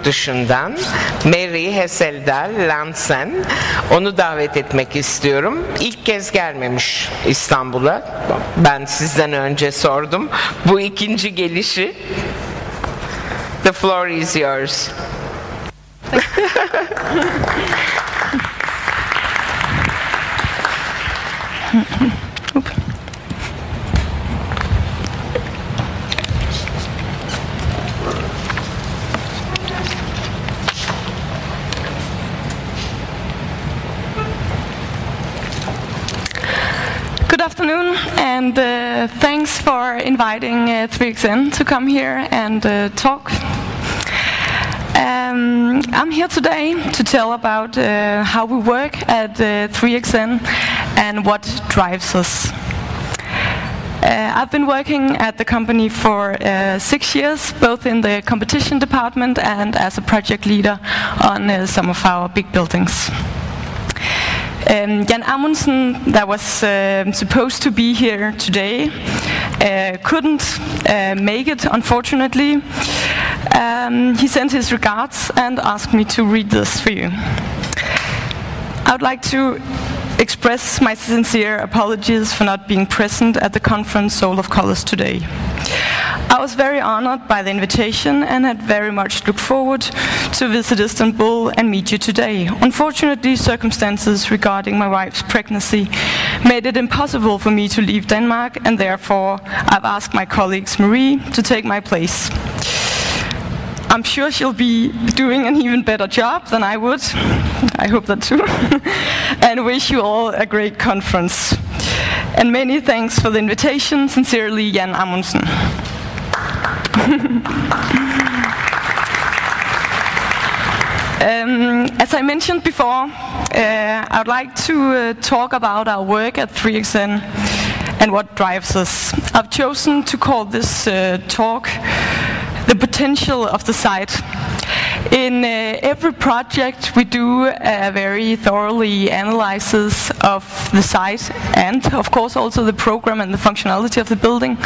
dışından Mary Hesseldal Lansen. Onu davet etmek istiyorum. İlk kez gelmemiş İstanbul'a. Ben sizden önce sordum. Bu ikinci gelişi. The floor is yours. Good afternoon, and thanks for inviting 3XN to come here and talk. I'm here today to tell about how we work at 3XN and what drives us. I've been working at the company for 6 years, both in the competition department and as a project leader on some of our big buildings. Jan Amundsen, that was supposed to be here today, couldn't make it, unfortunately. He sent his regards and asked me to read this for you. I would like to express my sincere apologies for not being present at the conference Soul of Colors today. I was very honored by the invitation and had very much looked forward to visit Istanbul and meet you today. Unfortunately, circumstances regarding my wife's pregnancy made it impossible for me to leave Denmark, and therefore I've asked my colleagues Marie to take my place. I'm sure she'll be doing an even better job than I would. I hope that too. And wish you all a great conference. And many thanks for the invitation. Sincerely, Jan Amundsen. As I mentioned before, I would like to talk about our work at 3XN and what drives us. I've chosen to call this talk The Potential of the Site. In every project we do a very thoroughly analysis of the site and of course also the program and the functionality of the building.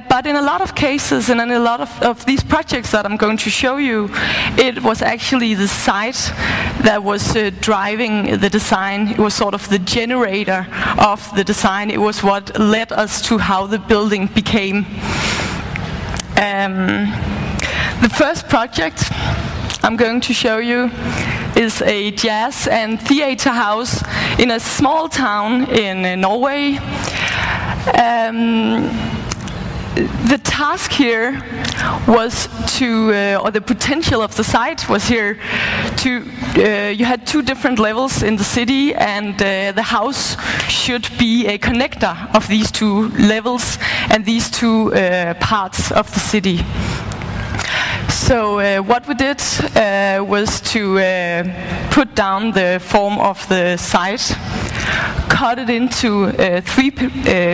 But in a lot of cases and in a lot of these projects that I'm going to show you, it was actually the site that was driving the design. It was sort of the generator of the design. It was what led us to how the building became. The first project I'm going to show you is a jazz and theater house in a small town in Norway. The task here was to, or the potential of the site was here to, you had two different levels in the city, and the house should be a connector of these two levels and these two parts of the city. So what we did was to put down the form of the site, cut it into three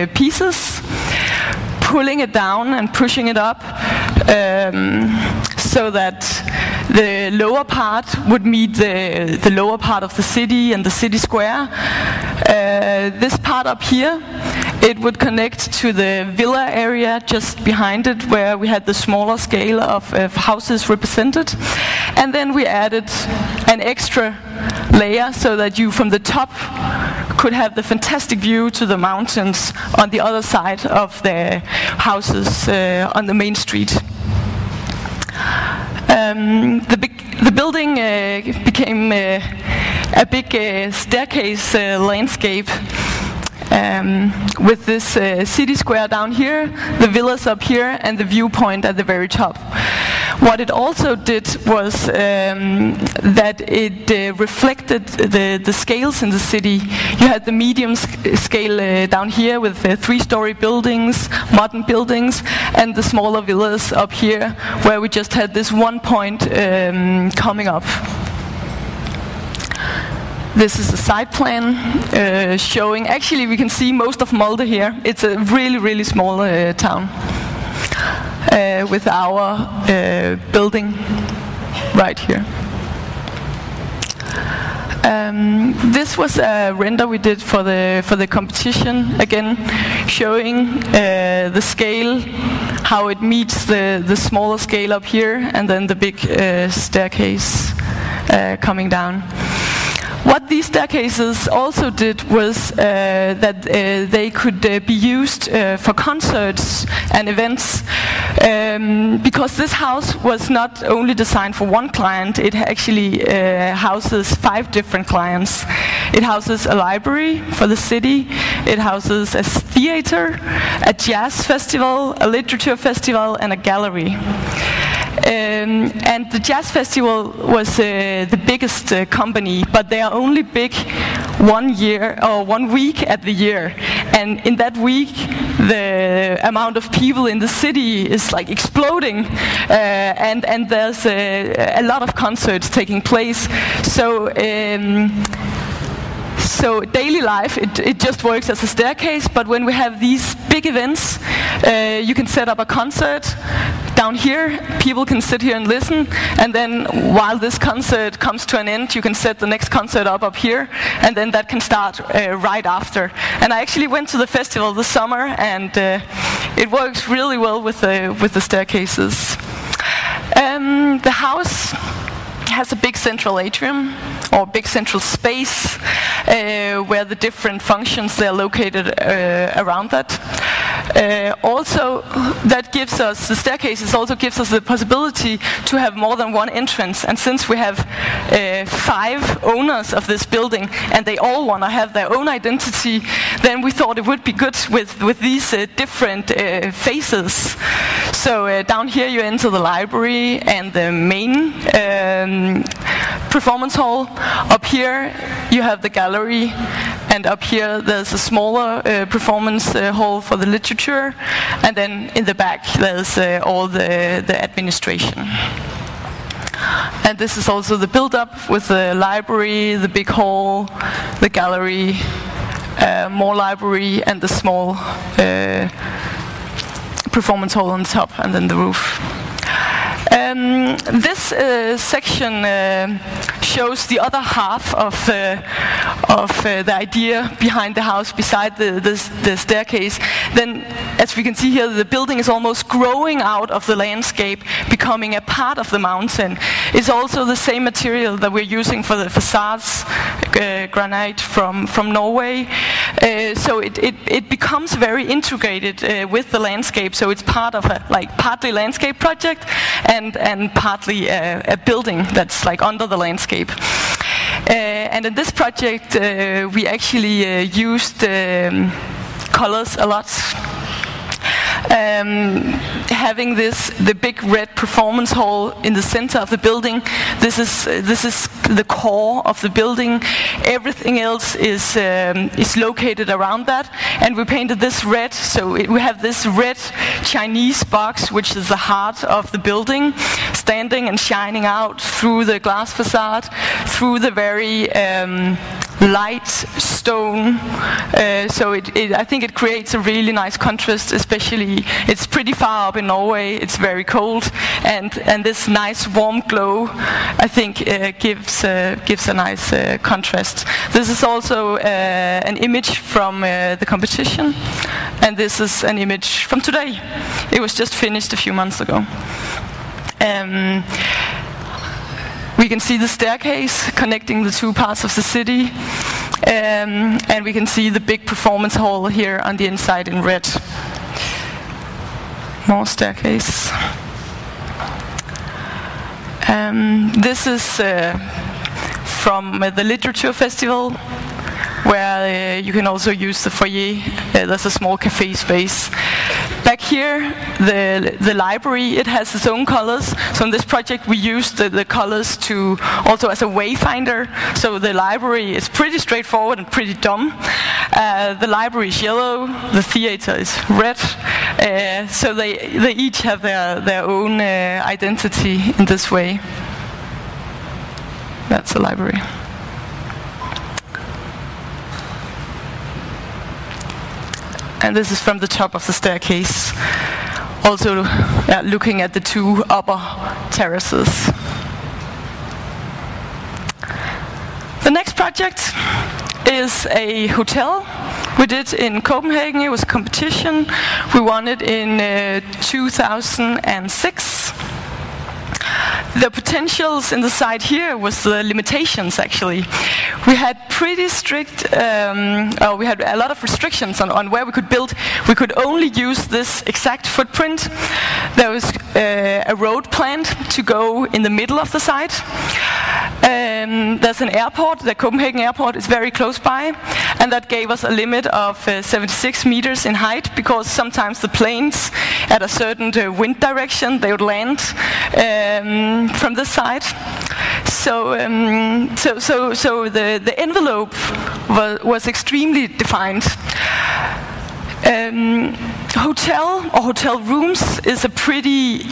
pieces, pulling it down and pushing it up so that the lower part would meet the lower part of the city and the city square. This part up here, it would connect to the villa area just behind it, where we had the smaller scale of houses represented. And then we added an extra layer so that you from the top could have the fantastic view to the mountains on the other side of the houses on the main street. The building became a big staircase landscape with this city square down here, the villas up here, and the viewpoint at the very top. What it also did was that it reflected the scales in the city. You had the medium scale down here with 3-story buildings, modern buildings, and the smaller villas up here, where we just had this one point coming up. This is a site plan showing, actually we can see most of Molde here. It's a really, really small town with our building right here. This was a render we did for the competition, again showing the scale, how it meets the smaller scale up here, and then the big staircase coming down. What these staircases also did was that they could be used for concerts and events, because this house was not only designed for one client, it actually houses 5 different clients. It houses a library for the city, it houses a theater, a jazz festival, a literature festival, and a gallery. And the Jazz Festival was the biggest company, but they are only big 1 year or 1 week at the year. And in that week, the amount of people in the city is like exploding, and there's a lot of concerts taking place. So daily life, it just works as a staircase, but when we have these big events, you can set up a concert down here, people can sit here and listen, and then while this concert comes to an end, you can set the next concert up here, and then that can start right after. And I actually went to the festival this summer, and it works really well with the staircases. The house has a big central atrium, or big central space, where the different functions they're located around that. Also, that gives us, the staircases also gives us the possibility to have more than one entrance. And since we have 5 owners of this building, and they all want to have their own identity, then we thought it would be good with these different faces. So down here you enter the library and the main performance hall. Up here you have the gallery, and up here there's a smaller performance hall for the literature, and then in the back there's all the administration. And this is also the build-up with the library, the big hall, the gallery, more library, and the small performance hall on top, and then the roof. This section shows the other half of the idea behind the house, beside the staircase. Then, as we can see here, the building is almost growing out of the landscape, becoming a part of the mountain. It's also the same material that we're using for the facades, granite from Norway. So it becomes very integrated with the landscape. So it's part of a partly landscape project and partly a building that's like under the landscape. And in this project, we actually used colors a lot. Having the big red performance hall in the center of the building, this is the core of the building. Everything else is located around that, and we painted this red. So we have this red Chinese box, which is the heart of the building, standing and shining out through the glass facade, through the very light stone. So I think it creates a really nice contrast, especially it's pretty far up in Norway, it's very cold, and this nice warm glow, I think gives a nice contrast. This is also an image from the competition, and this is an image from today. It was just finished a few months ago. We can see the staircase connecting the 2 parts of the city, and we can see the big performance hall here on the inside in red. More staircase. This is from the Literature Festival, where you can also use the foyer. There's a small cafe space. Back here, the library, it has its own colors. So in this project, we used the colors to also as a wayfinder. So the library is pretty straightforward and pretty dumb. The library is yellow, the theater is red. So they each have their own identity in this way. That's the library. And this is from the top of the staircase, also looking at the 2 upper terraces. The next project is a hotel we did in Copenhagen. It was a competition. We won it in 2006. The potentials in the site here was the limitations, actually. We had pretty strict, we had a lot of restrictions on where we could build. We could only use this exact footprint. There was a road planned to go in the middle of the site. There's an airport, the Copenhagen airport is very close by, and that gave us a limit of 76 meters in height, because sometimes the planes at a certain wind direction, they would land from this side. So the envelope was extremely defined. Hotel or hotel rooms is a pretty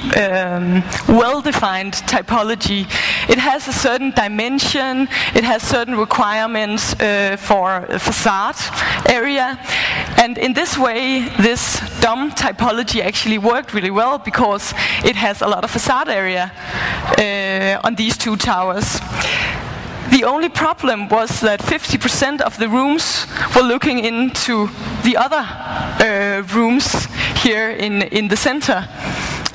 well-defined typology. It has a certain dimension, it has certain requirements for a facade area, and in this way this dome typology actually worked really well, because it has a lot of facade area on these two towers. The only problem was that 50% of the rooms were looking into the other rooms here in the center.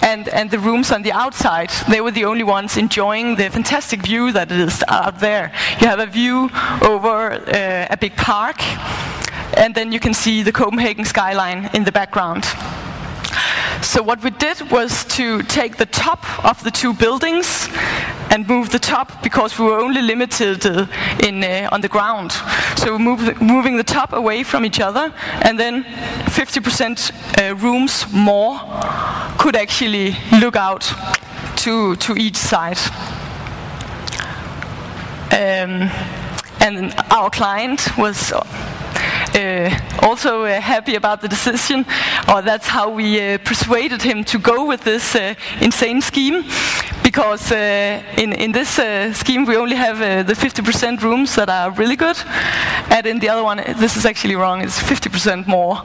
And the rooms on the outside, they were the only ones enjoying the fantastic view that is out there. You have a view over a big park, and then you can see the Copenhagen skyline in the background. So what we did was to take the top of the two buildings and move the top, because we were only limited on the ground. So moving the top away from each other, and then 50% rooms more could actually look out to each side. And our client was also happy about the decision, or that's how we persuaded him to go with this insane scheme, because in this scheme we only have the 50% rooms that are really good, and in the other one, this is actually wrong, it's 50% more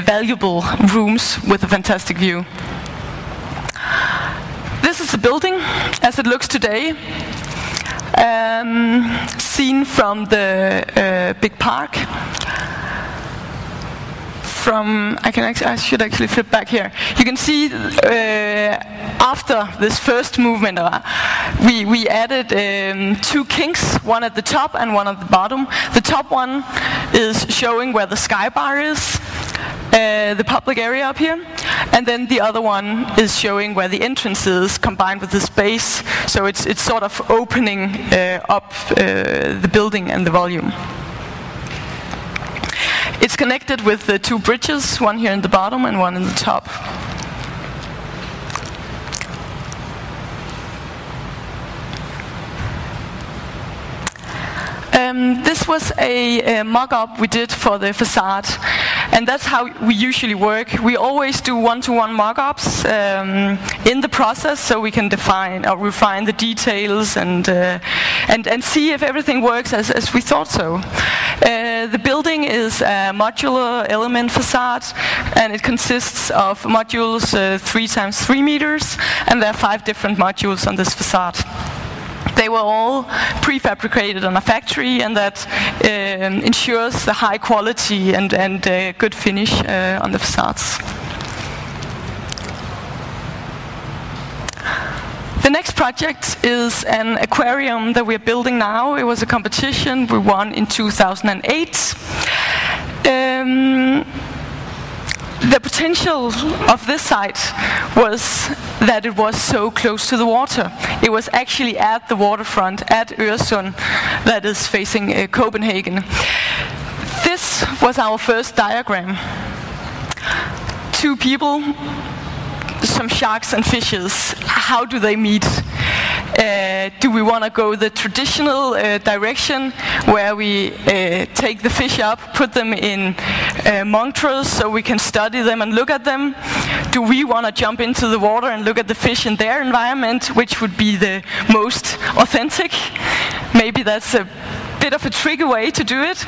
valuable rooms with a fantastic view. This is the building as it looks today. Seen from the big park. I should actually flip back here. You can see after this first movement, we added two kinks, one at the top and one at the bottom. The top one is showing where the sky bar is, the public area up here, and then the other one is showing where the entrance is combined with the space. So it's sort of opening up the building and the volume. It's connected with the two bridges, one here in the bottom and one in the top. This was a mock-up we did for the facade, and that's how we usually work. We always do one-to-one mock-ups in the process, so we can define or refine the details and see if everything works as we thought so. The building is a modular element facade, and it consists of modules 3 times 3 meters, and there are 5 different modules on this facade. They were all prefabricated on a factory, and that ensures the high quality and good finish on the facades. The next project is an aquarium that we're building now. It was a competition we won in 2008. The potential of this site was that it was so close to the water. It was actually at the waterfront, at Øresund, that is facing Copenhagen. This was our first diagram. 2 people, some sharks and fishes. How do they meet? Do we want to go the traditional direction, where we take the fish up, put them in monitors so we can study them and look at them? Do we want to jump into the water and look at the fish in their environment, which would be the most authentic? Maybe that's a bit of a tricky way to do it.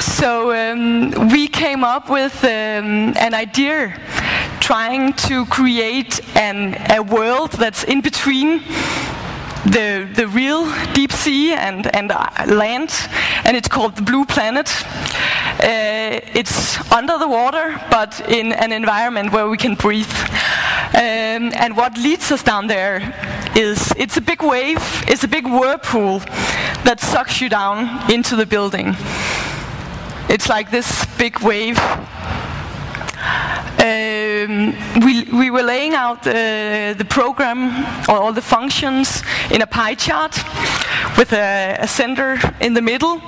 So we came up with an idea trying to create a world that's in between the real deep sea and land, and it's called the Blue Planet. It's under the water, but in an environment where we can breathe. And what leads us down there is, it's a big wave, it's a big whirlpool that sucks you down into the building. It's like this big wave. We were laying out the program, or all the functions, in a pie chart with a center in the middle,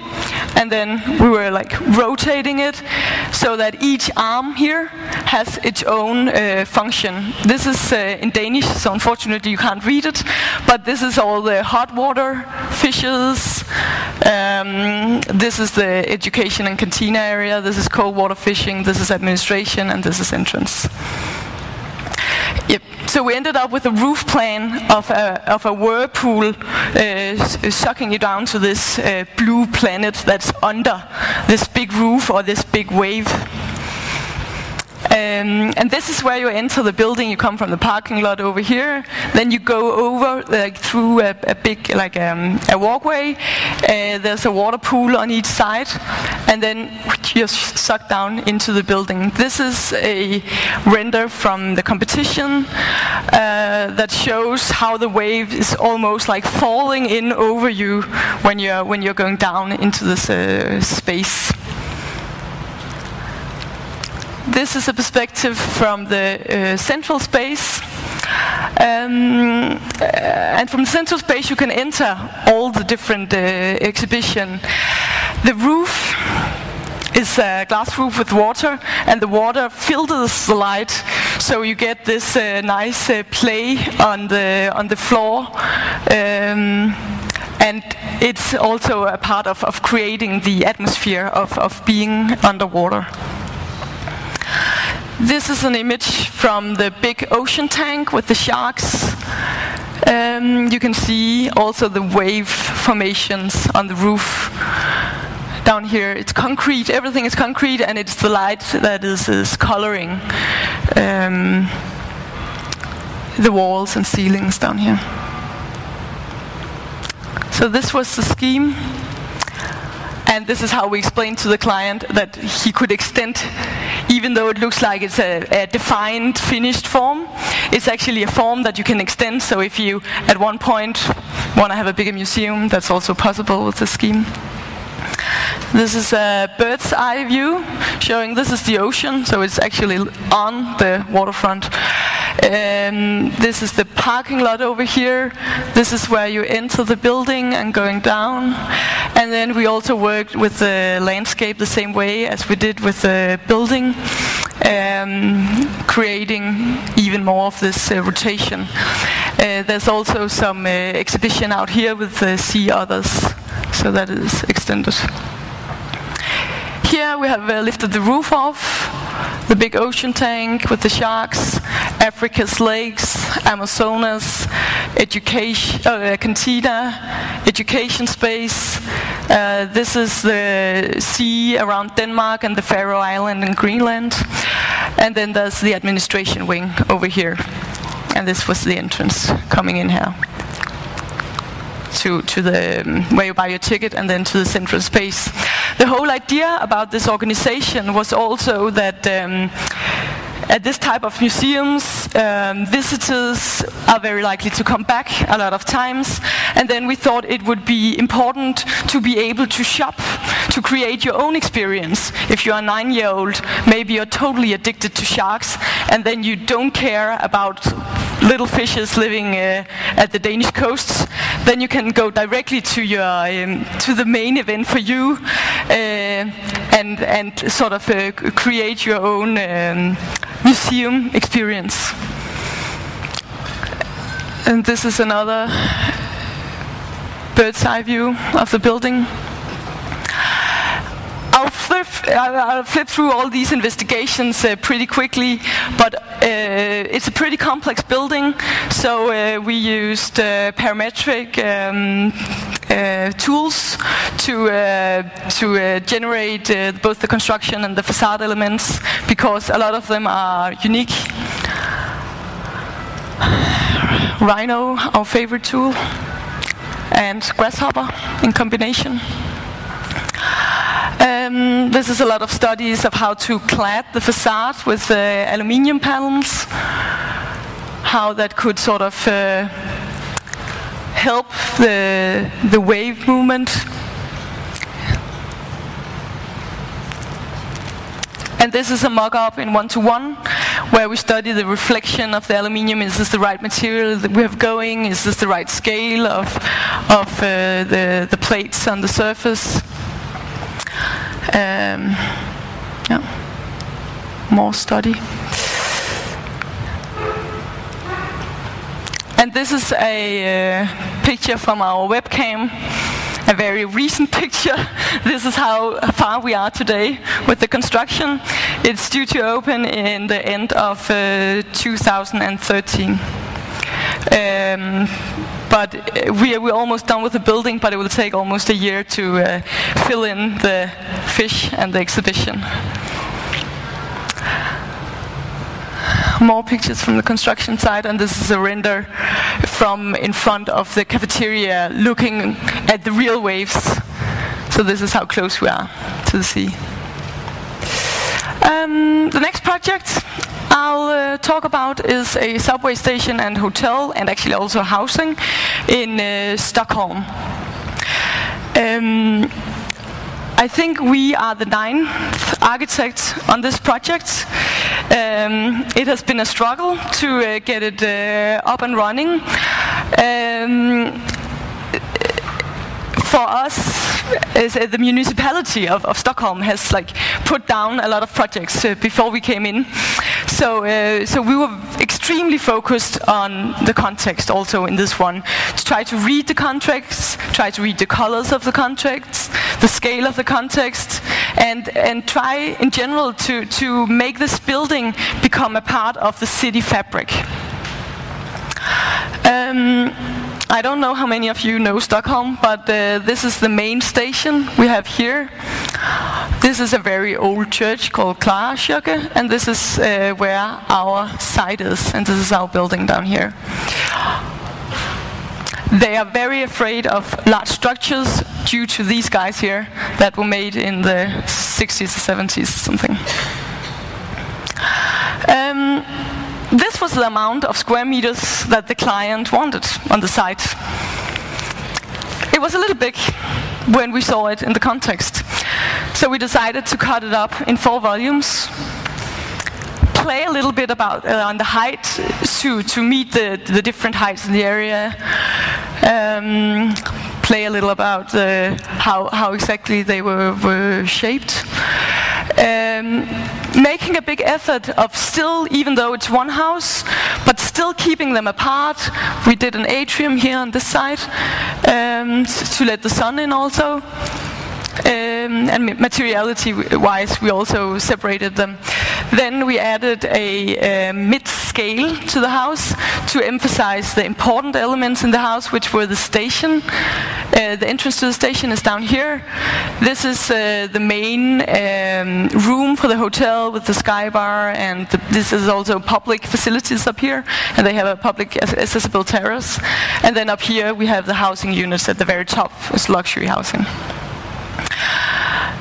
and then we were like rotating it so that each arm here has its own function. This is in Danish, so unfortunately you can't read it, but this is all the hot water fishes. This is the education and cantina area. This is cold water fishing. This is administration, and this is entrance. Yep. So we ended up with a roof plan of a whirlpool sucking you down to this blue planet that's under this big roof or this big wave. And this is where you enter the building. You come from the parking lot over here, then you go over through a big, like a walkway. There's a water pool on each side, and then you're sucked down into the building. This is a render from the competition that shows how the wave is almost like falling in over you when you're going down into this space. This is a perspective from the central space. And from the central space you can enter all the different exhibition. The roof is a glass roof with water, and the water filters the light, so you get this nice play on the floor. And it's also a part of creating the atmosphere of being underwater. This is an image from the big ocean tank with the sharks. You can see also the wave formations on the roof. Down here it's concrete, everything is concrete, and it's the light that is coloring the walls and ceilings down here. So this was the scheme. And this is how we explained to the client that he could extend, even though it looks like it's a defined, finished form, it's actually a form that you can extend. So if you, at one point, want to have a bigger museum, that's also possible with the scheme. This is a bird's eye view, showing this is the ocean, so it's actually on the waterfront. This is the parking lot over here. This is where you enter the building and going down. And then we also worked with the landscape the same way as we did with the building, creating even more of this rotation. There's also some exhibition out here with See Others, so that is extended. Here we have lifted the roof off, the big ocean tank with the sharks, Africa's lakes, Amazonas, education, cantina, education space. This is the sea around Denmark and the Faroe Island and Greenland. And then there's the administration wing over here. And this was the entrance coming in here to the where you buy your ticket, and then to the central space. The whole idea about this organization was also that at this type of museums, visitors are very likely to come back a lot of times, and then we thought it would be important to be able to shop, to create your own experience. If you're a 9-year-old, maybe you're totally addicted to sharks, and then you don't care about little fishes living at the Danish coasts, then you can go directly to your to the main event for you, and sort of create your own museum experience. And this is another bird's eye view of the building. I'll flip through all these investigations pretty quickly, but it's a pretty complex building, so we used parametric tools to generate both the construction and the facade elements, because a lot of them are unique. Rhino, our favorite tool, and Grasshopper in combination. This is a lot of studies of how to clad the facade with aluminium panels, how that could sort of help the wave movement. And this is a mock-up in 1:1, where we study the reflection of the aluminium. Is this the right material that we have going? Is this the right scale of the plates on the surface? Yeah. More study. And this is a picture from our webcam, a very recent picture. This is how far we are today with the construction. It's due to open in the end of 2013. But we're almost done with the building, but it will take almost a year to fill in the fish and the exhibition. More pictures from the construction site, and this is a render from in front of the cafeteria looking at the real waves. So this is how close we are to the sea. The next project I'll talk about is a subway station and hotel, and actually also housing in Stockholm. I think we are the 9th architect on this project. It has been a struggle to get it up and running. For us, the municipality of Stockholm has put down a lot of projects before we came in. So we were extremely focused on the context also in this one, to try to read the contracts, try to read the colors of the contracts, the scale of the context, and try in general to make this building become a part of the city fabric. I don't know how many of you know Stockholm, but this is the main station we have here. This is a very old church called Klara Kyrka, and this is where our site is, and this is our building down here. They are very afraid of large structures due to these guys here that were made in the 60s or 70s or something. This was the amount of square meters that the client wanted on the site. It was a little big when we saw it in the context. So we decided to cut it up in 4 volumes, play a little bit about on the height to meet the different heights in the area, play a little about how exactly they were shaped. Making a big effort of still, even though it's one house, but still keeping them apart. We did an atrium here on this side to let the sun in also. And materiality-wise, we also separated them. Then we added a mid-scale to the house to emphasize the important elements in the house, which were the station. The entrance to the station is down here. This is the main room for the hotel with the sky bar, and this is also public facilities up here, and they have a public accessible terrace. And then up here we have the housing units at the very top. It's luxury housing.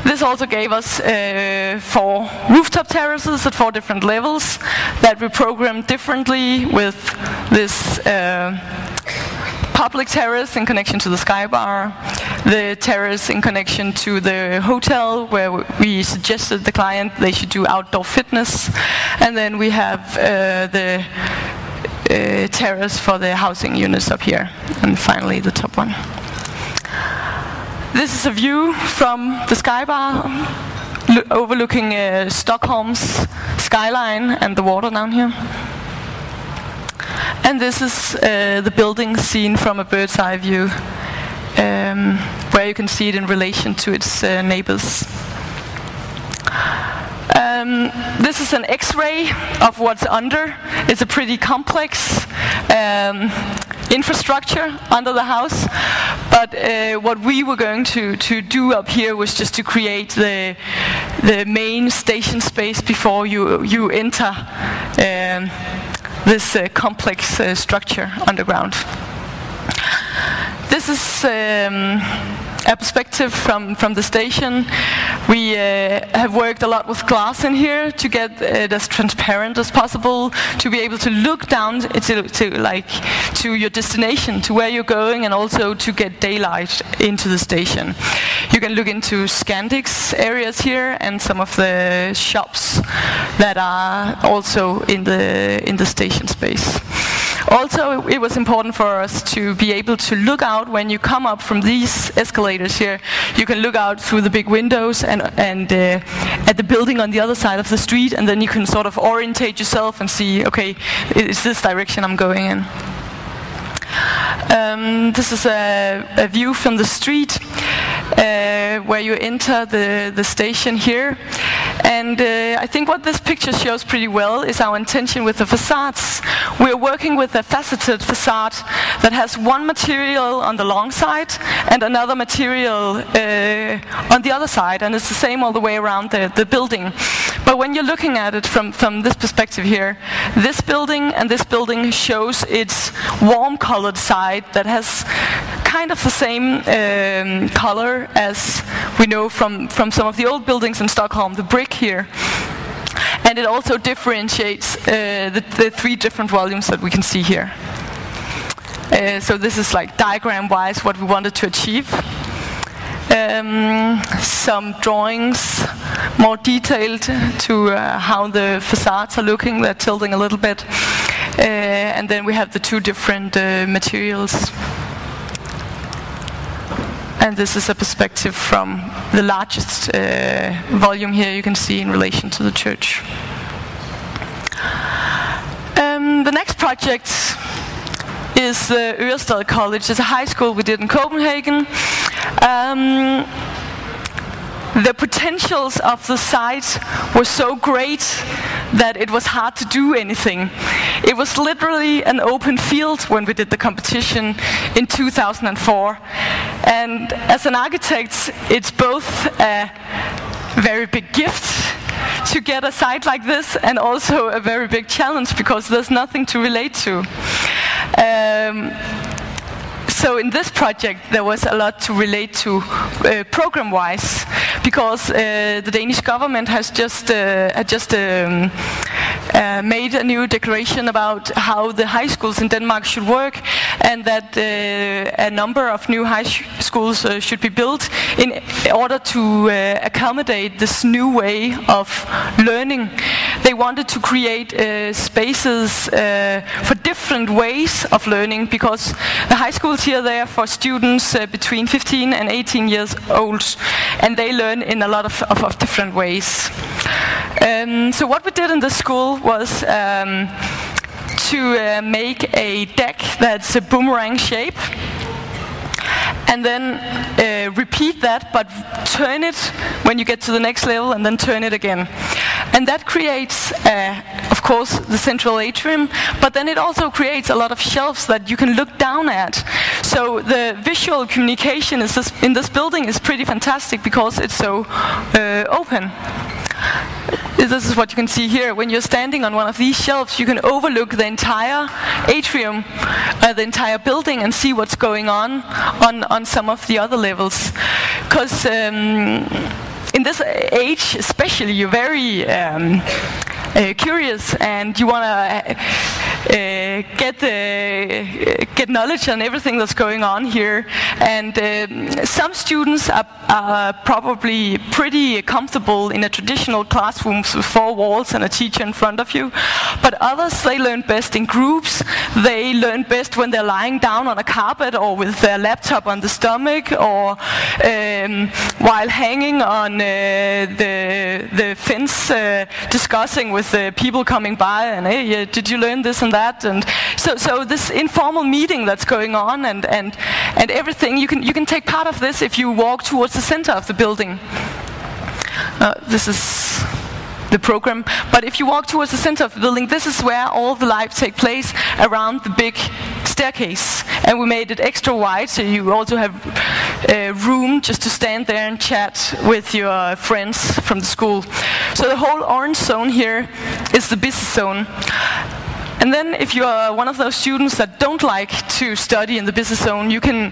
This also gave us 4 rooftop terraces at 4 different levels that we programmed differently, with this public terrace in connection to the sky bar, the terrace in connection to the hotel where we suggested the client they should do outdoor fitness, and then we have the terrace for the housing units up here, and finally the top one. This is a view from the sky bar overlooking Stockholm's skyline and the water down here. And this is the building seen from a bird's eye view, where you can see it in relation to its neighbors. This is an X-ray of what's under. It's a pretty complex infrastructure under the house, but what we were going to do up here was just to create the main station space before you enter this complex structure underground. This is a perspective from the station. We have worked a lot with glass in here to get it as transparent as possible, to be able to look down to your destination, to where you're going, and also to get daylight into the station. You can look into Scandic's areas here and some of the shops that are also in the station space. Also, it was important for us to be able to look out when you come up from these escalators here. You can look out through the big windows and at the building on the other side of the street, and then you can sort of orientate yourself and see, okay, is this direction I'm going in. This is a view from the street where you enter the station here. And I think what this picture shows pretty well is our intention with the facades. We're working with a faceted facade that has one material on the long side and another material on the other side, and it's the same all the way around the building. But when you're looking at it from this perspective here, this building and this building shows its warm colored side that has kind of the same color as we know from some of the old buildings in Stockholm, the brick here. And it also differentiates the three different volumes that we can see here. So this is like diagram-wise what we wanted to achieve. Some drawings, more detailed to how the facades are looking. They're tilting a little bit. And then we have the two different materials. And this is a perspective from the largest volume here you can see in relation to the church. The next project is the Ørestad College. It's a high school we did in Copenhagen. The potentials of the site were so great that it was hard to do anything. It was literally an open field when we did the competition in 2004. And as an architect, it's both a very big gift to get a site like this and also a very big challenge because there's nothing to relate to. So in this project there was a lot to relate to program-wise, because the Danish government has just made a new declaration about how the high schools in Denmark should work, and that a number of new high schools should be built in order to accommodate this new way of learning. They wanted to create spaces for different ways of learning, because the high schools here, they are for students between 15 and 18 years old, and they learn in a lot of different ways. So what we did in the school was to make a deck that's a boomerang shape, and then repeat that, but turn it when you get to the next level, and then turn it again. And that creates, of course, the central atrium, but then it also creates a lot of shelves that you can look down at. So the visual communication in this building is pretty fantastic because it's so open. This is what you can see here. When you're standing on one of these shelves, you can overlook the entire atrium, the entire building, and see what's going on some of the other levels. Because in this age especially, you're very curious, and you want to get knowledge on everything that's going on here. And some students are probably pretty comfortable in a traditional classroom with four walls and a teacher in front of you. But others, they learn best in groups. They learn best when they're lying down on a carpet or with their laptop on the stomach, or while hanging on the fence discussing with the people coming by, and hey, did you learn this and that? And so this informal meeting that's going on, and everything, you can take part of this if you walk towards the center of the building. This is the program, but if you walk towards the center of the building, this is where all the life take place, around the big staircase. And we made it extra wide, so you also have room just to stand there and chat with your friends from the school. So the whole orange zone here is the business zone. And then if you are one of those students that don't like to study in the business zone, you can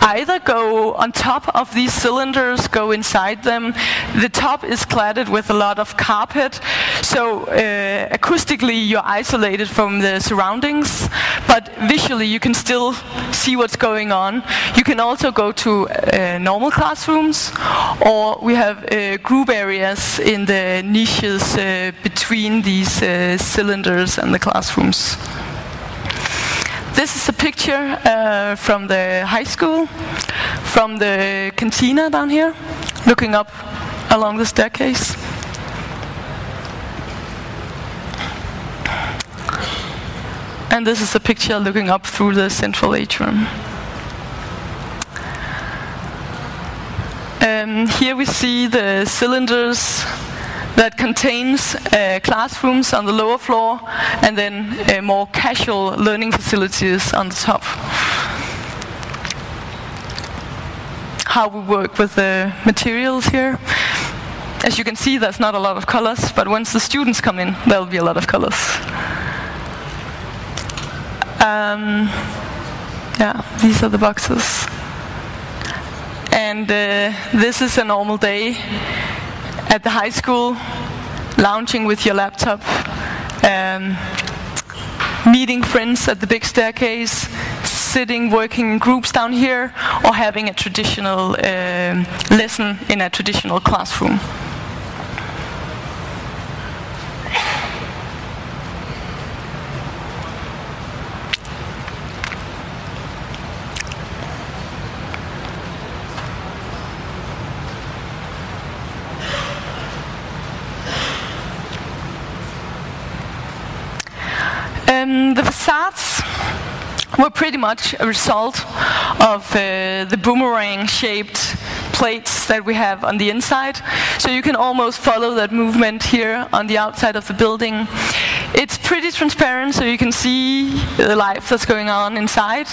either go on top of these cylinders, go inside them. The top is cladded with a lot of carpet, so acoustically you're isolated from the surroundings, but visually you can still see what's going on. You can also go to normal classrooms, or we have group areas in the niches between these cylinders and the classrooms. This is a picture from the high school, from the cantina down here, looking up along the staircase. And this is a picture looking up through the central atrium. Here we see the cylinders that contains classrooms on the lower floor and then more casual learning facilities on the top. How we work with the materials here. As you can see, there's not a lot of colors, but once the students come in, there'll be a lot of colors. Yeah, these are the boxes. And this is a normal day at the high school, lounging with your laptop, meeting friends at the big staircase, sitting, working in groups down here, or having a traditional lesson in a traditional classroom. The facades were pretty much a result of the boomerang-shaped plates that we have on the inside. So you can almost follow that movement here on the outside of the building. It's pretty transparent, so you can see the life that's going on inside.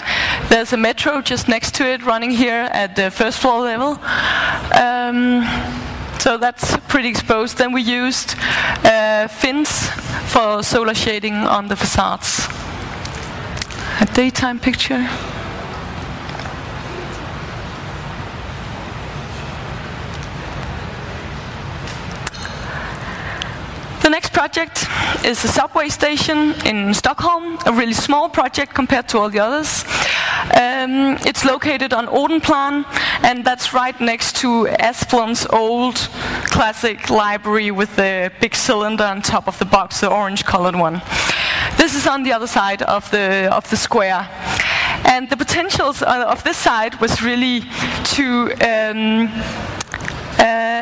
There's a metro just next to it running here at the first floor level. So that's pretty exposed. Then we used fins for solar shading on the facades. A daytime picture. The next project is a subway station in Stockholm, a really small project compared to all the others. It's located on Odenplan, and that's right next to Asplund's old classic library with the big cylinder on top of the box, the orange-colored one. This is on the other side of the square. And the potentials of this side was really to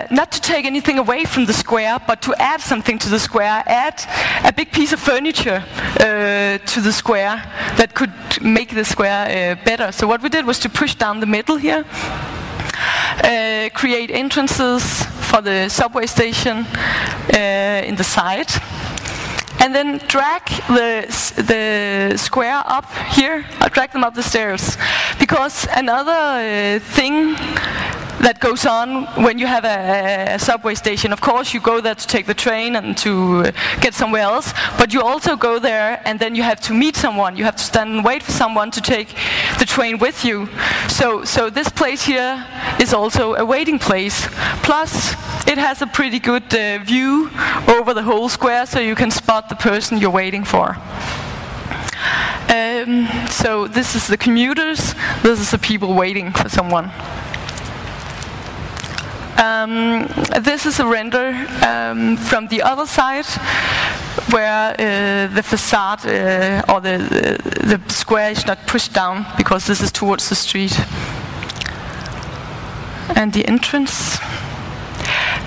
not to take anything away from the square, but to add something to the square, add a big piece of furniture to the square that could make the square better. So what we did was to push down the middle here, create entrances for the subway station in the side, and then drag the square up here, drag them up the stairs. Because another thing that goes on when you have a subway station, of course you go there to take the train and to get somewhere else, but you also go there and then you have to meet someone, you have to stand and wait for someone to take the train with you. So this place here is also a waiting place. Plus it has a pretty good view over the whole square, so you can spot the person you're waiting for. So this is the commuters, this is the people waiting for someone. This is a render from the other side, where the facade or the square is not pushed down, because this is towards the street. And the entrance.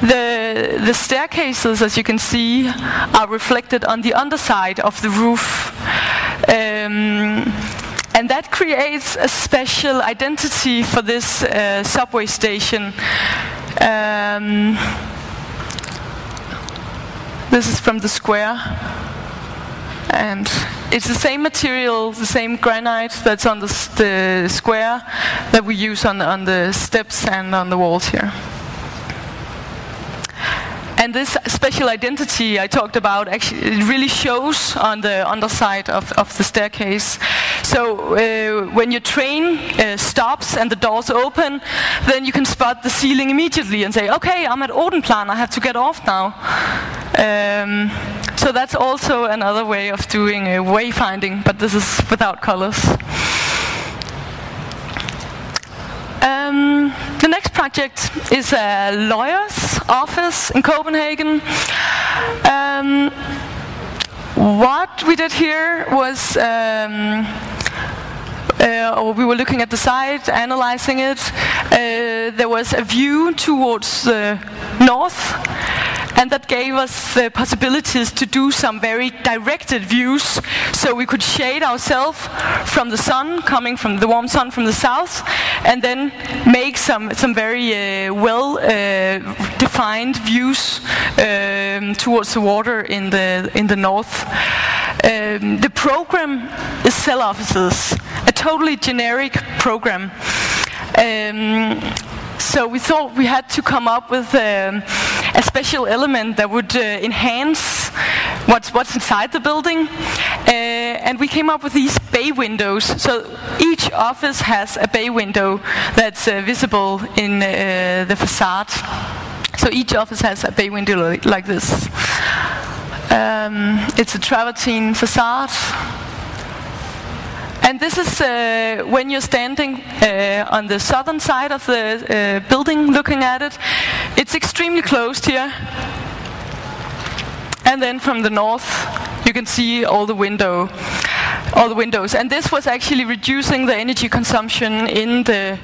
The staircases, as you can see, are reflected on the underside of the roof. And that creates a special identity for this subway station. This is from the square, and it's the same material, the same granite that's on the square that we use on the steps and on the walls here. And this special identity I talked about, actually, it really shows on the underside of the staircase. So when your train stops and the doors open, then you can spot the ceiling immediately and say, okay, I'm at Odenplan, I have to get off now. So that's also another way of doing wayfinding, but this is without colors. The next project is a lawyer's office in Copenhagen. What we did here was we were looking at the site, analyzing it. There was a view towards the north, and that gave us the possibilities to do some very directed views, so we could shade ourselves from the sun, coming from the warm sun from the south, and then make some very well defined views towards the water in the north. The program is cell offices, a totally generic program. So we thought we had to come up with a special element that would enhance what's inside the building. And we came up with these bay windows. So each office has a bay window that's visible in the facade. So each office has a bay window like this. It's a travertine facade. And this is when you're standing on the southern side of the building looking at it. It's extremely closed here. And then from the north you can see all the windows. And this was actually reducing the energy consumption in the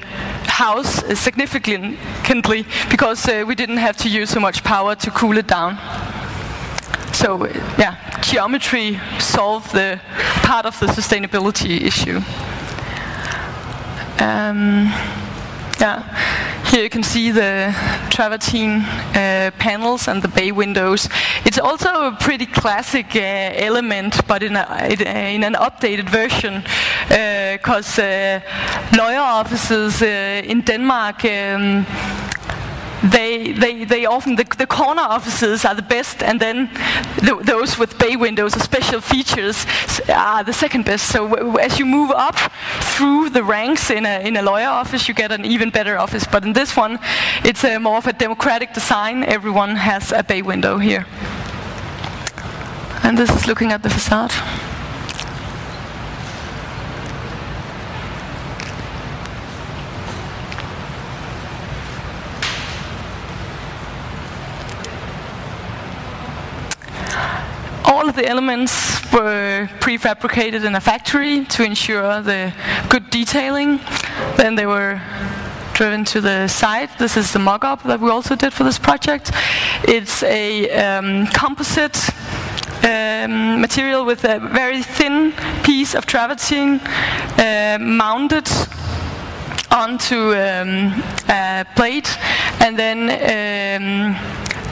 house significantly, because we didn't have to use so much power to cool it down. So yeah, geometry solved the part of the sustainability issue. Here you can see the travertine panels and the bay windows. It's also a pretty classic element, but in an updated version, because lawyer offices in Denmark, they often, the corner offices are the best, and then those with bay windows or special features are the second best. So as you move up through the ranks in a lawyer office, you get an even better office. But in this one, it's more of a democratic design. Everyone has a bay window here. And this is looking at the facade. All of the elements were prefabricated in a factory to ensure the good detailing. Then they were driven to the site. This is the mock-up that we also did for this project. It's a composite material with a very thin piece of travertine mounted onto a plate, and then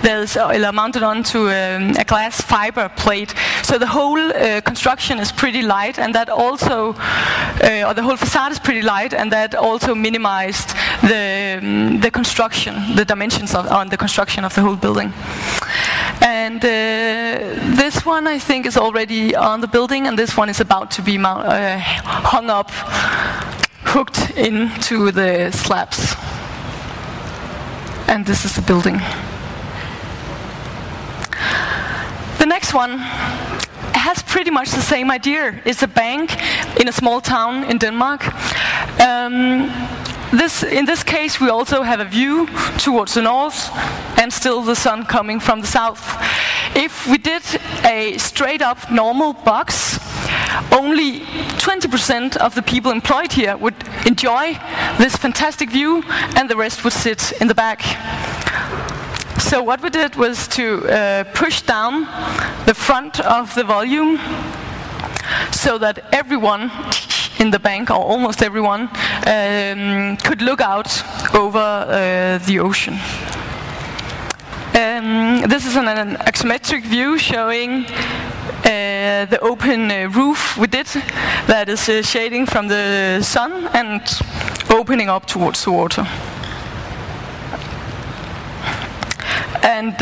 there's mounted onto a glass fiber plate. So the whole construction is pretty light, and that also, or the whole facade is pretty light, and that also minimized the construction, the dimensions on the construction of the whole building. And this one I think is already on the building, and this one is about to be hung up, hooked into the slabs. And this is the building. The next one has pretty much the same idea. It's a bank in a small town in Denmark. In this case, we also have a view towards the north, and still the sun coming from the south. If we did a straight-up normal box, only 20% of the people employed here would enjoy this fantastic view, and the rest would sit in the back. So what we did was to push down the front of the volume so that everyone in the bank, or almost everyone, could look out over the ocean. This is an axiometric view showing the open roof we did, that is shading from the sun and opening up towards the water. And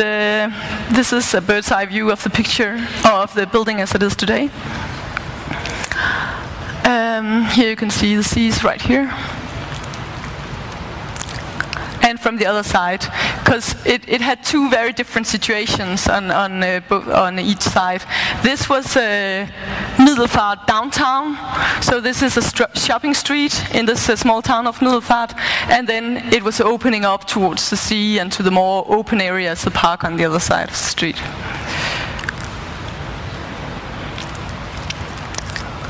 this is a bird's eye view of the picture of the building as it is today. Here you can see the seas right here. And from the other side, because it had two very different situations on each side. This was Middelfart downtown, so this is a shopping street in this small town of Middelfart, and then it was opening up towards the sea and to the more open areas, the park on the other side of the street.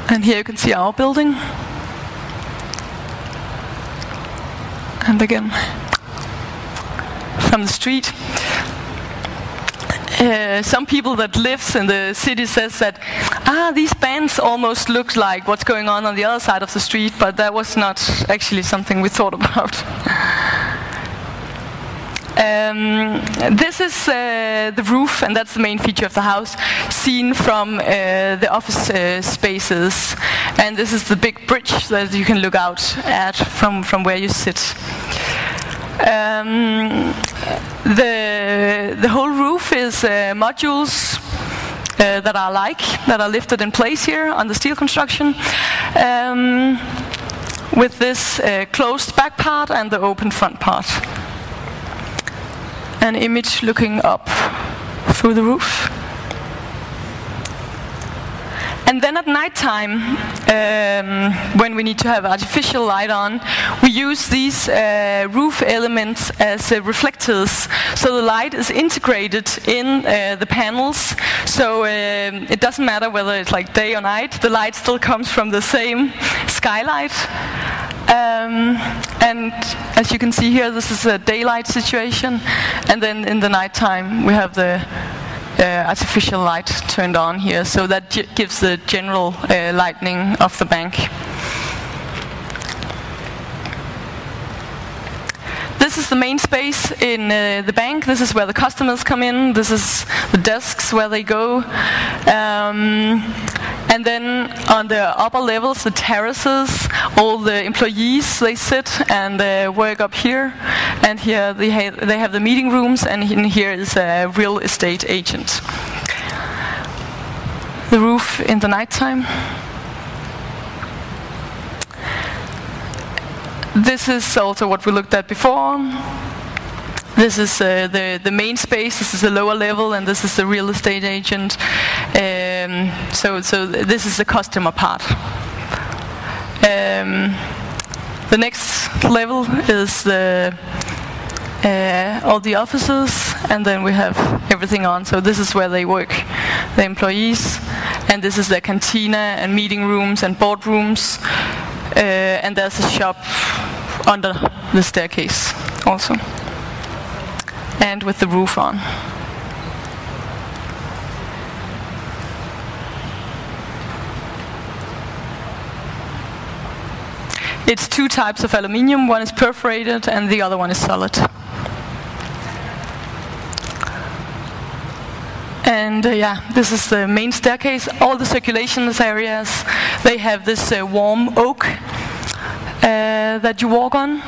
And here you can see our building. And again, from the street. Some people that lives in the city says that, these bands almost look like what's going on the other side of the street, but that was not actually something we thought about. This is the roof, and that's the main feature of the house, seen from the office spaces. And this is the big bridge that you can look out at from where you sit. The whole roof is modules that are lifted in place here on the steel construction, with this closed back part and the open front part. An image looking up through the roof. And then at night time, when we need to have artificial light on, we use these roof elements as reflectors. So the light is integrated in the panels. So it doesn't matter whether it's like day or night, the light still comes from the same skylight. And as you can see here, this is a daylight situation. And then in the night time, we have the artificial light turned on here, so that gives the general lighting of the bank. This is the main space in the bank. This is where the customers come in. This is the desks where they go. And then on the upper levels, the terraces, all the employees, they sit and work up here. And here they have the meeting rooms, and in here is a real estate agent. The roof in the nighttime. This is also what we looked at before. This is the main space, this is the lower level, and this is the real estate agent. So this is the customer part. The next level is all the offices, and then we have everything on. So this is where they work, the employees, and this is their cantina and meeting rooms and boardrooms. And there's a shop under the staircase also, and with the roof on. It's two types of aluminium. One is perforated and the other one is solid. And this is the main staircase. All the circulation areas, they have this warm oak that you walk on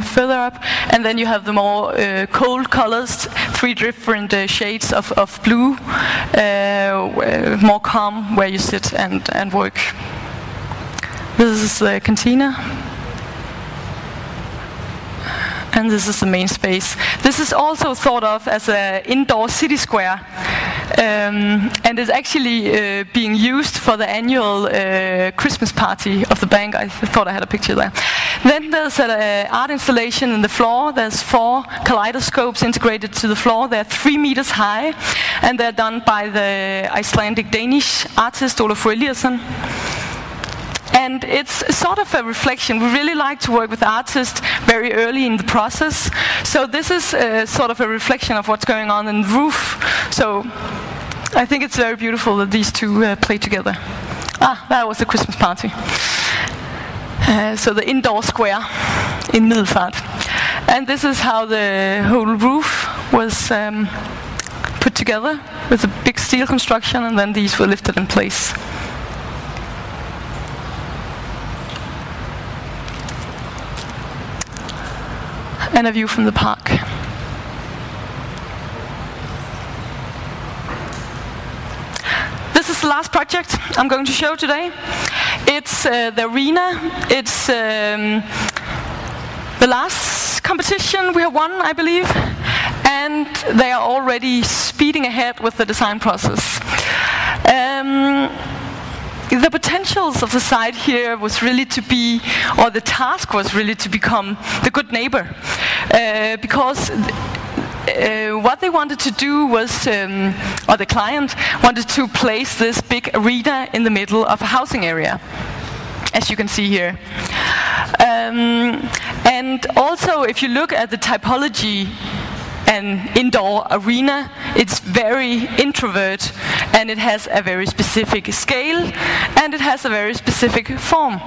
further up. And then you have the more cold colors, 3 different shades of blue, more calm where you sit and work. This is the cantina. And this is the main space. This is also thought of as an indoor city square, and is actually being used for the annual Christmas party of the bank. I thought I had a picture there. Then there's an art installation in the floor. There's 4 kaleidoscopes integrated to the floor. They're 3 meters high, and they're done by the Icelandic-Danish artist Olafur Eliasson. And it's sort of a reflection. We really like to work with artists very early in the process. So this is sort of a reflection of what's going on in the roof. So I think it's very beautiful that these two play together. That was the Christmas party. So the indoor square in Middelfart. And this is how the whole roof was put together with a big steel construction, and then these were lifted in place. And a view from the park. project I'm going to show today. It's the arena. It's the last competition we have won, I believe, and they are already speeding ahead with the design process. The potentials of the site here was really to be, or the task was really to become the good neighbor, because what they wanted to do was, or the client wanted to place this big arena in the middle of a housing area, as you can see here. And also, if you look at the typology, an indoor arena, it's very introvert, and it has a very specific scale, and it has a very specific form.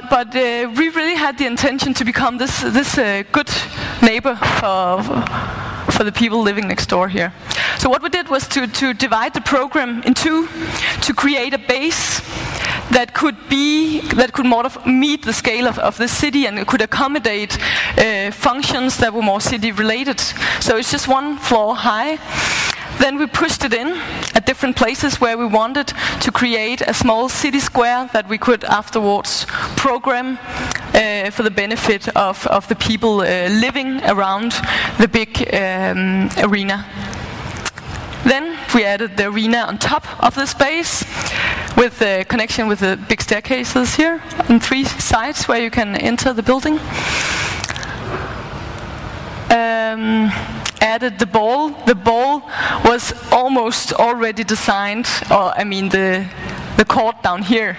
But we really had the intention to become this good neighbor for the people living next door here. So what we did was to divide the program in two, to create a base that could more of meet the scale of the city, and it could accommodate functions that were more city related. So it's just one floor high. Then we pushed it in at different places where we wanted to create a small city square that we could afterwards program for the benefit of the people living around the big arena. Then we added the arena on top of the space with a connection with the big staircases here on 3 sides where you can enter the building. Added the ball. The ball was almost already designed, or I mean the court down here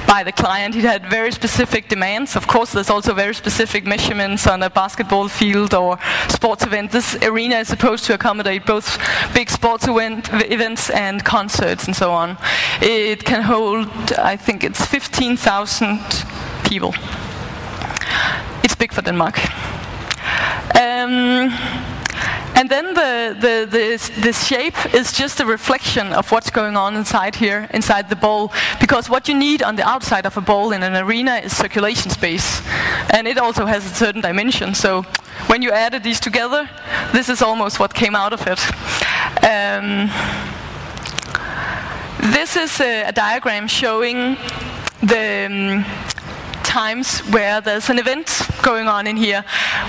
by the client. He had very specific demands. Of course, there's also very specific measurements on a basketball field or sports event. This arena is supposed to accommodate both big sports events and concerts and so on. It can hold, I think it's 15,000 people. It's big for Denmark. And then the shape is just a reflection of what's going on inside here, inside the bowl. Because what you need on the outside of a bowl in an arena is circulation space. And it also has a certain dimension. So when you added these together, this is almost what came out of it. This is a diagram showing the times where there's an event going on in here,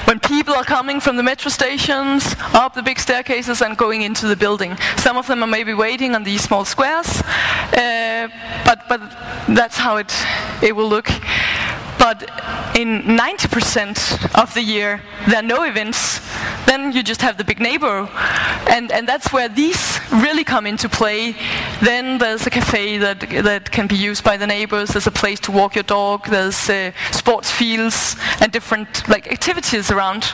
when people are coming from the metro stations up the big staircases and going into the building. Some of them are maybe waiting on these small squares, but that's how it will look. But in 90% of the year, there are no events. Then you just have the big neighbor. And that's where these really come into play. Then there's a cafe that can be used by the neighbors. There's a place to walk your dog. There's sports fields and different activities around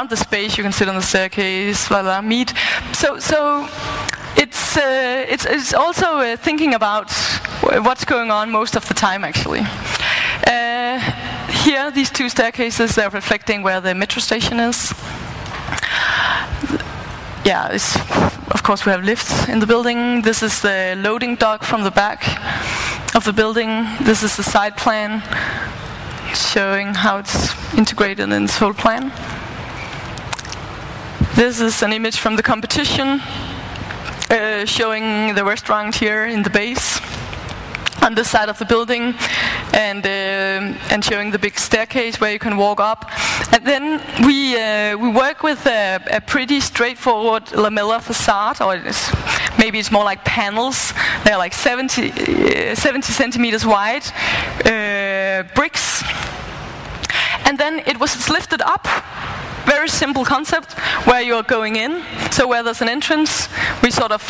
the space. You can sit on the staircase, blah, blah, meet. So it's also thinking about what's going on most of the time, actually. Here, these 2 staircases, they're reflecting where the metro station is. Yeah, of course we have lifts in the building. This is the loading dock from the back of the building. This is the site plan showing how it's integrated in this whole plan. This is an image from the competition showing the restaurant here in the base on this side of the building, and showing the big staircase where you can walk up. And then we work with a pretty straightforward lamella facade, or maybe it's more like panels. They're like 70 centimeters wide, bricks. And then it's lifted up. Very simple concept where you're going in. So where there's an entrance, we sort of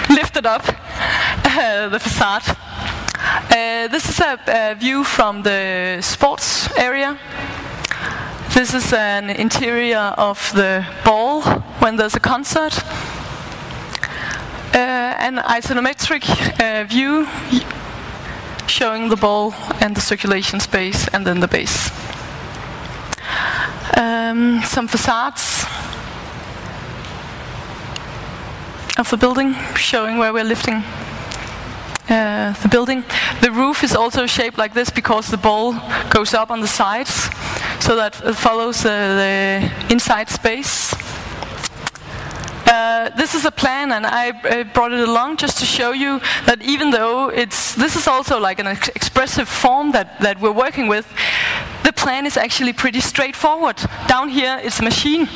lifted up the facade. This is a view from the sports area. This is an interior of the ball when there's a concert. An isometric view showing the ball and the circulation space, and then the base. Some facades of the building showing where we're lifting the building. The roof is also shaped like this because the ball goes up on the sides, so that it follows the inside space. This is a plan, and I brought it along just to show you that even though this is also like an expressive form that we're working with, the plan is actually pretty straightforward. Down here it's a machine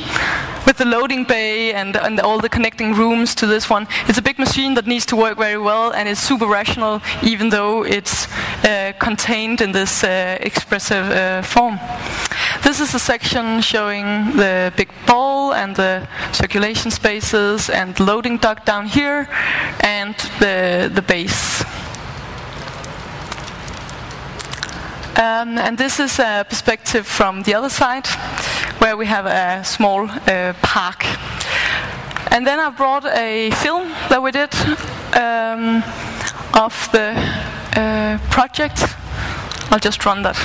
with the loading bay and all the connecting rooms to this one. It's a big machine that needs to work very well, and it's super rational even though it's contained in this expressive form. This is a section showing the big ball and the circulation spaces and loading dock down here and the base. And this is a perspective from the other side, where we have a small park. And then I brought a film that we did of the project. I'll just run that.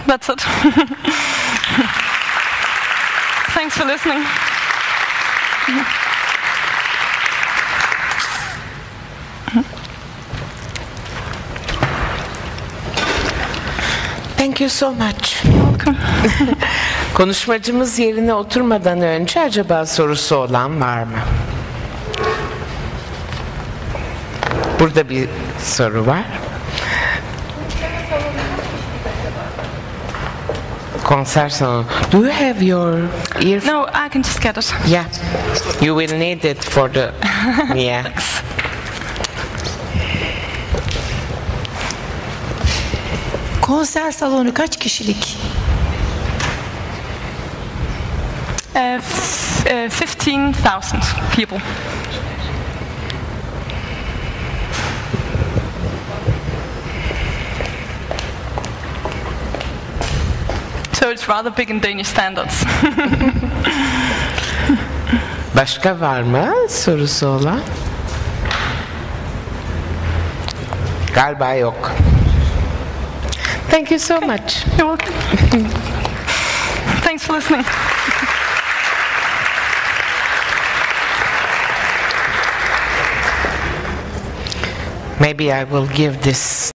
That's it. Thanks for listening. Thank you so much. Welcome. Konuşmacımız yerine oturmadan önce acaba sorusu olan var mı? Burada bir soru var. Konser salonu. Do you have your earphone? No, I can just get it. Yeah. You will need it for the... Yeah. Konser salonu kaç kişilik? 15,000 people. So it's rather big in Danish standards. Başka var mı sorusu olan? Galiba yok. Thank you so much. You're welcome. Thanks for listening. Maybe I will give this